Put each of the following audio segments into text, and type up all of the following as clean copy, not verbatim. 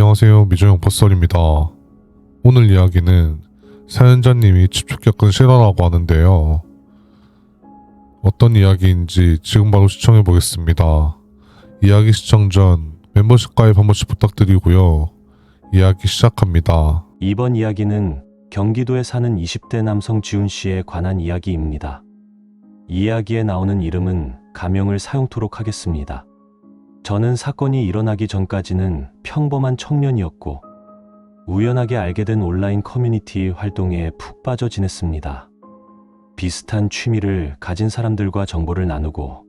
안녕하세요. 미조형 버썰입니다. 오늘 이야기는 사연자님이 집중격근 실화라고 하는데요. 어떤 이야기인지 지금 바로 시청해 보겠습니다. 이야기 시청 전 멤버십 가입 한 번씩 부탁드리고요. 이야기 시작합니다. 이번 이야기는 경기도에 사는 20대 남성 지훈 씨에 관한 이야기입니다. 이 이야기에 나오는 이름은 가명을 사용토록 하겠습니다. 저는 사건이 일어나기 전까지는 평범한 청년이었고 우연하게 알게 된 온라인 커뮤니티 활동에 푹 빠져 지냈습니다. 비슷한 취미를 가진 사람들과 정보를 나누고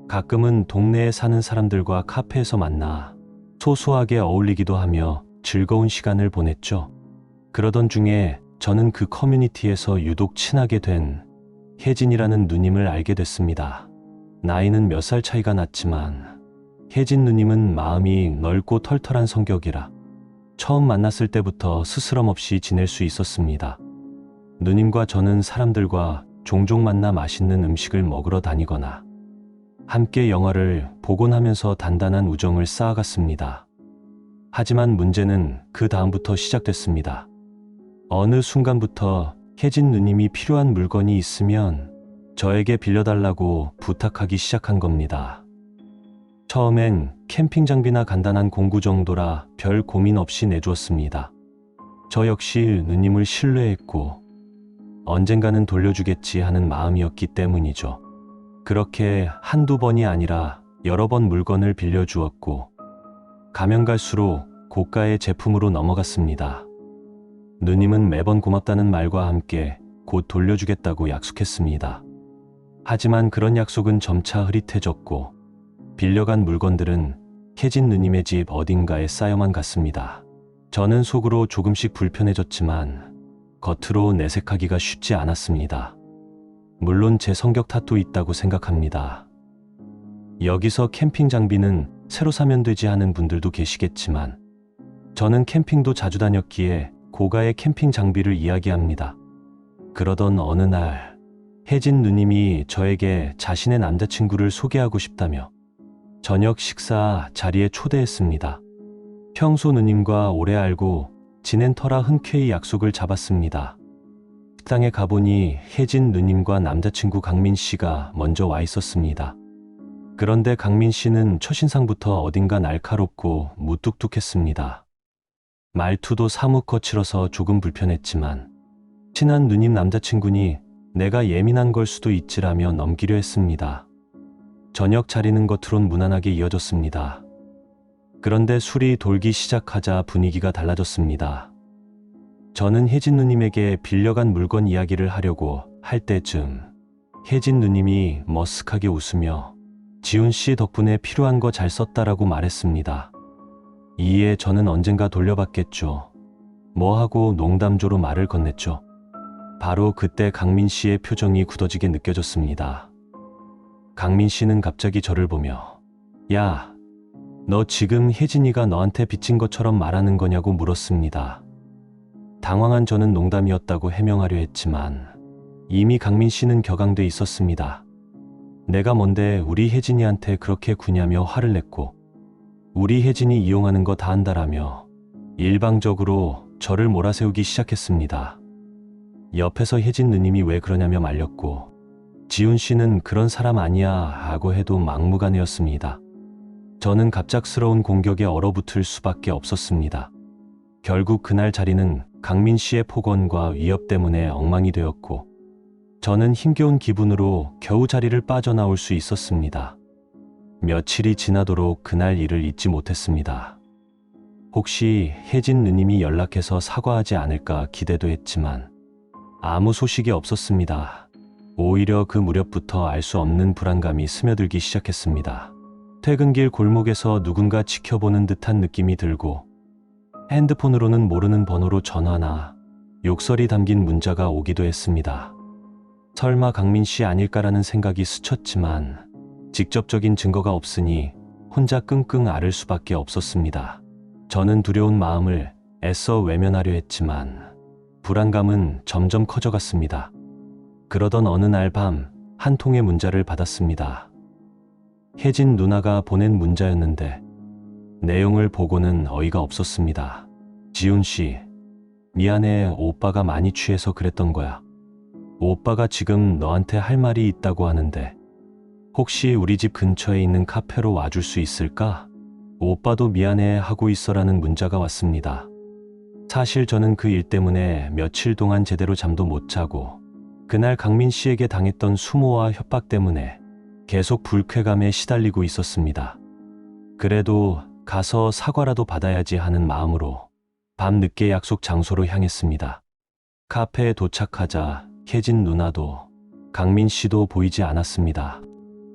가끔은 동네에 사는 사람들과 카페에서 만나 소소하게 어울리기도 하며 즐거운 시간을 보냈죠. 그러던 중에 저는 그 커뮤니티에서 유독 친하게 된 혜진이라는 누님을 알게 됐습니다. 나이는 몇 살 차이가 났지만 혜진 누님은 마음이 넓고 털털한 성격이라 처음 만났을 때부터 스스럼 없이 지낼 수 있었습니다. 누님과 저는 사람들과 종종 만나 맛있는 음식을 먹으러 다니거나 함께 영화를 보곤 하면서 단단한 우정을 쌓아갔습니다. 하지만 문제는 그 다음부터 시작됐습니다. 어느 순간부터 혜진 누님이 필요한 물건이 있으면 저에게 빌려달라고 부탁하기 시작한 겁니다. 처음엔 캠핑 장비나 간단한 공구 정도라 별 고민 없이 내주었습니다. 저 역시 누님을 신뢰했고 언젠가는 돌려주겠지 하는 마음이었기 때문이죠. 그렇게 한두 번이 아니라 여러 번 물건을 빌려주었고 가면 갈수록 고가의 제품으로 넘어갔습니다. 누님은 매번 고맙다는 말과 함께 곧 돌려주겠다고 약속했습니다. 하지만 그런 약속은 점차 흐릿해졌고 빌려간 물건들은 혜진 누님의 집 어딘가에 쌓여만 갔습니다. 저는 속으로 조금씩 불편해졌지만 겉으로 내색하기가 쉽지 않았습니다. 물론 제 성격 탓도 있다고 생각합니다. 여기서 캠핑 장비는 새로 사면 되지 하는 분들도 계시겠지만 저는 캠핑도 자주 다녔기에 고가의 캠핑 장비를 이야기합니다. 그러던 어느 날 혜진 누님이 저에게 자신의 남자친구를 소개하고 싶다며 저녁 식사 자리에 초대했습니다. 평소 누님과 오래 알고 지낸 터라 흔쾌히 약속을 잡았습니다. 식당에 가보니 혜진 누님과 남자친구 강민 씨가 먼저 와 있었습니다. 그런데 강민 씨는 첫인상부터 어딘가 날카롭고 무뚝뚝했습니다. 말투도 사뭇 거칠어서 조금 불편했지만 친한 누님 남자친구니 내가 예민한 걸 수도 있지라며 넘기려 했습니다. 저녁 차리는 겉으론 무난하게 이어졌습니다. 그런데 술이 돌기 시작하자 분위기가 달라졌습니다. 저는 혜진 누님에게 빌려간 물건 이야기를 하려고 할 때쯤 혜진 누님이 머쓱하게 웃으며 지훈 씨 덕분에 필요한 거 잘 썼다라고 말했습니다. 이에 저는 언젠가 돌려받겠죠. 뭐하고 농담조로 말을 건넸죠. 바로 그때 강민 씨의 표정이 굳어지게 느껴졌습니다. 강민 씨는 갑자기 저를 보며 야, 너 지금 혜진이가 너한테 빚진 것처럼 말하는 거냐고 물었습니다. 당황한 저는 농담이었다고 해명하려 했지만 이미 강민 씨는 격앙돼 있었습니다. 내가 뭔데 우리 혜진이한테 그렇게 구냐며 화를 냈고 우리 혜진이 이용하는 거 다 안다라며 일방적으로 저를 몰아세우기 시작했습니다. 옆에서 혜진 누님이 왜 그러냐며 말렸고 지훈 씨는 그런 사람 아니야 하고 해도 막무가내였습니다. 저는 갑작스러운 공격에 얼어붙을 수밖에 없었습니다. 결국 그날 자리는 강민 씨의 폭언과 위협 때문에 엉망이 되었고 저는 힘겨운 기분으로 겨우 자리를 빠져나올 수 있었습니다. 며칠이 지나도록 그날 일을 잊지 못했습니다. 혹시 혜진 누님이 연락해서 사과하지 않을까 기대도 했지만 아무 소식이 없었습니다. 오히려 그 무렵부터 알 수 없는 불안감이 스며들기 시작했습니다. 퇴근길 골목에서 누군가 지켜보는 듯한 느낌이 들고 핸드폰으로는 모르는 번호로 전화나 욕설이 담긴 문자가 오기도 했습니다. 설마 강민 씨 아닐까라는 생각이 스쳤지만 직접적인 증거가 없으니 혼자 끙끙 앓을 수밖에 없었습니다. 저는 두려운 마음을 애써 외면하려 했지만 불안감은 점점 커져갔습니다. 그러던 어느 날 밤 한 통의 문자를 받았습니다. 혜진 누나가 보낸 문자였는데 내용을 보고는 어이가 없었습니다. 지훈 씨, 미안해. 오빠가 많이 취해서 그랬던 거야. 오빠가 지금 너한테 할 말이 있다고 하는데 혹시 우리 집 근처에 있는 카페로 와줄 수 있을까? 오빠도 미안해 하고 있어라는 문자가 왔습니다. 사실 저는 그 일 때문에 며칠 동안 제대로 잠도 못 자고 그날 강민 씨에게 당했던 수모와 협박 때문에 계속 불쾌감에 시달리고 있었습니다. 그래도 가서 사과라도 받아야지 하는 마음으로 밤늦게 약속 장소로 향했습니다. 카페에 도착하자 혜진 누나도 강민 씨도 보이지 않았습니다.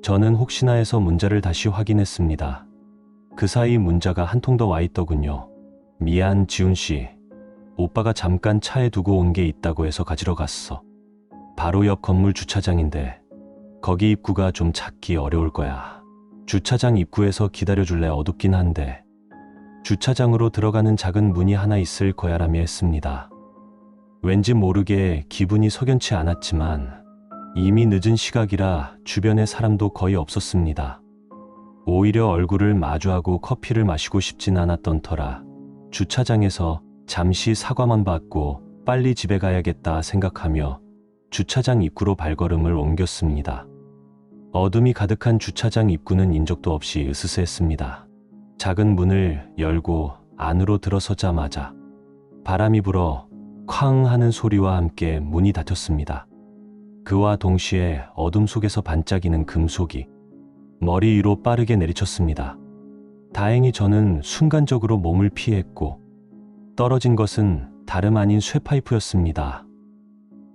저는 혹시나 해서 문자를 다시 확인했습니다. 그 사이 문자가 한 통 더 와 있더군요. 미안 지훈 씨. 오빠가 잠깐 차에 두고 온 게 있다고 해서 가지러 갔어. 바로 옆 건물 주차장인데 거기 입구가 좀 찾기 어려울 거야. 주차장 입구에서 기다려줄래? 어둡긴 한데 주차장으로 들어가는 작은 문이 하나 있을 거야라며 했습니다. 왠지 모르게 기분이 석연치 않았지만 이미 늦은 시각이라 주변에 사람도 거의 없었습니다. 오히려 얼굴을 마주하고 커피를 마시고 싶진 않았던 터라 주차장에서 잠시 사과만 받고 빨리 집에 가야겠다 생각하며 주차장 입구로 발걸음을 옮겼습니다. 어둠이 가득한 주차장 입구는 인적도 없이 으스스했습니다. 작은 문을 열고 안으로 들어서자마자 바람이 불어 쾅 하는 소리와 함께 문이 닫혔습니다. 그와 동시에 어둠 속에서 반짝이는 금속이 머리 위로 빠르게 내리쳤습니다. 다행히 저는 순간적으로 몸을 피했고 떨어진 것은 다름 아닌 쇠파이프였습니다.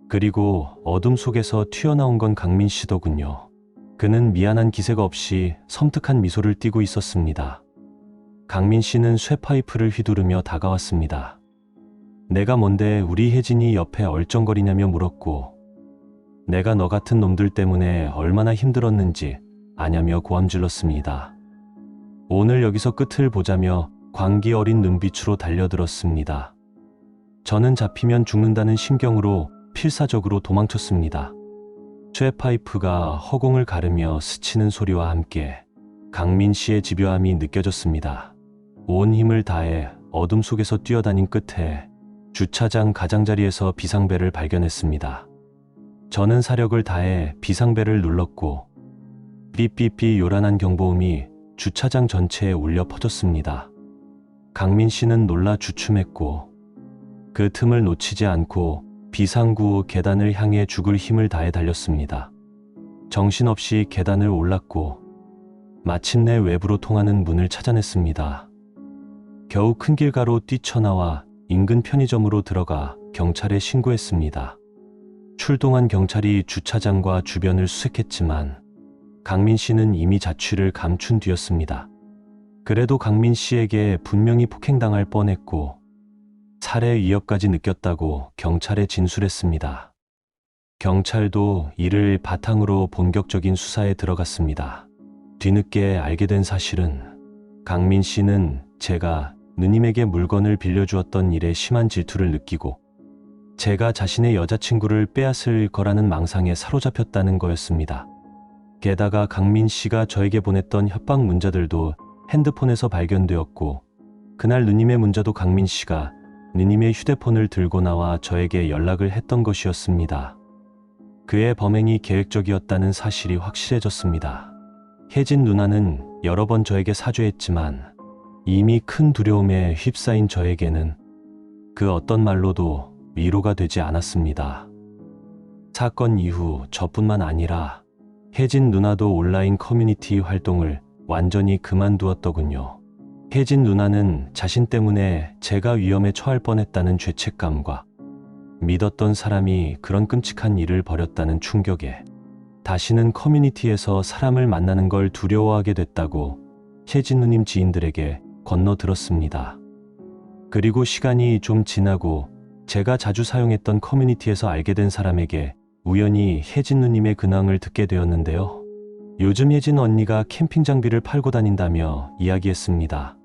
그리고 어둠 속에서 튀어나온 건 강민 씨더군요. 그는 미안한 기색 없이 섬뜩한 미소를 띠고 있었습니다. 강민 씨는 쇠파이프를 휘두르며 다가왔습니다. 내가 뭔데 우리 혜진이 옆에 얼쩡거리냐며 물었고 내가 너 같은 놈들 때문에 얼마나 힘들었는지 아냐며 고함질렀습니다. 오늘 여기서 끝을 보자며 광기 어린 눈빛으로 달려들었습니다. 저는 잡히면 죽는다는 심경으로 필사적으로 도망쳤습니다. 쇠파이프가 허공을 가르며 스치는 소리와 함께 강민 씨의 집요함이 느껴졌습니다. 온 힘을 다해 어둠 속에서 뛰어다닌 끝에 주차장 가장자리에서 비상벨을 발견했습니다. 저는 사력을 다해 비상벨을 눌렀고 삐삐삐 요란한 경보음이 주차장 전체에 울려 퍼졌습니다. 강민 씨는 놀라 주춤했고 그 틈을 놓치지 않고 비상구 계단을 향해 죽을 힘을 다해 달렸습니다. 정신없이 계단을 올랐고 마침내 외부로 통하는 문을 찾아냈습니다. 겨우 큰 길가로 뛰쳐나와 인근 편의점으로 들어가 경찰에 신고했습니다. 출동한 경찰이 주차장과 주변을 수색했지만 강민 씨는 이미 자취를 감춘 뒤였습니다. 그래도 강민 씨에게 분명히 폭행당할 뻔했고 살해 위협까지 느꼈다고 경찰에 진술했습니다. 경찰도 이를 바탕으로 본격적인 수사에 들어갔습니다. 뒤늦게 알게 된 사실은 강민 씨는 제가 누님에게 물건을 빌려주었던 일에 심한 질투를 느끼고 제가 자신의 여자친구를 빼앗을 거라는 망상에 사로잡혔다는 거였습니다. 게다가 강민 씨가 저에게 보냈던 협박 문자들도 핸드폰에서 발견되었고 그날 누님의 문자도 강민 씨가 누님의 휴대폰을 들고 나와 저에게 연락을 했던 것이었습니다. 그의 범행이 계획적이었다는 사실이 확실해졌습니다. 혜진 누나는 여러 번 저에게 사죄했지만 이미 큰 두려움에 휩싸인 저에게는 그 어떤 말로도 위로가 되지 않았습니다. 사건 이후 저뿐만 아니라 혜진 누나도 온라인 커뮤니티 활동을 완전히 그만두었더군요. 혜진 누나는 자신 때문에 제가 위험에 처할 뻔했다는 죄책감과 믿었던 사람이 그런 끔찍한 일을 벌였다는 충격에 다시는 커뮤니티에서 사람을 만나는 걸 두려워하게 됐다고 혜진 누님 지인들에게 건너들었습니다. 그리고 시간이 좀 지나고 제가 자주 사용했던 커뮤니티에서 알게 된 사람에게 우연히 혜진 누님의 근황을 듣게 되었는데요. 요즘 혜진 언니가 캠핑 장비를 팔고 다닌다며 이야기했습니다.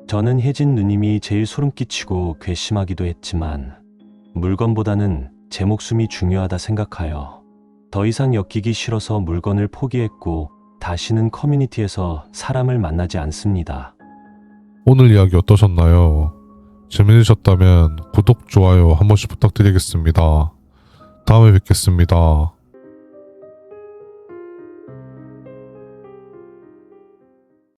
저는 혜진 누님이 제일 소름 끼치고 괘씸하기도 했지만 물건보다는 제 목숨이 중요하다 생각하여 더 이상 엮이기 싫어서 물건을 포기했고 다시는 커뮤니티에서 사람을 만나지 않습니다. 오늘 이야기 어떠셨나요? 재미있으셨다면 구독, 좋아요 한 번씩 부탁드리겠습니다. 다음에 뵙겠습니다.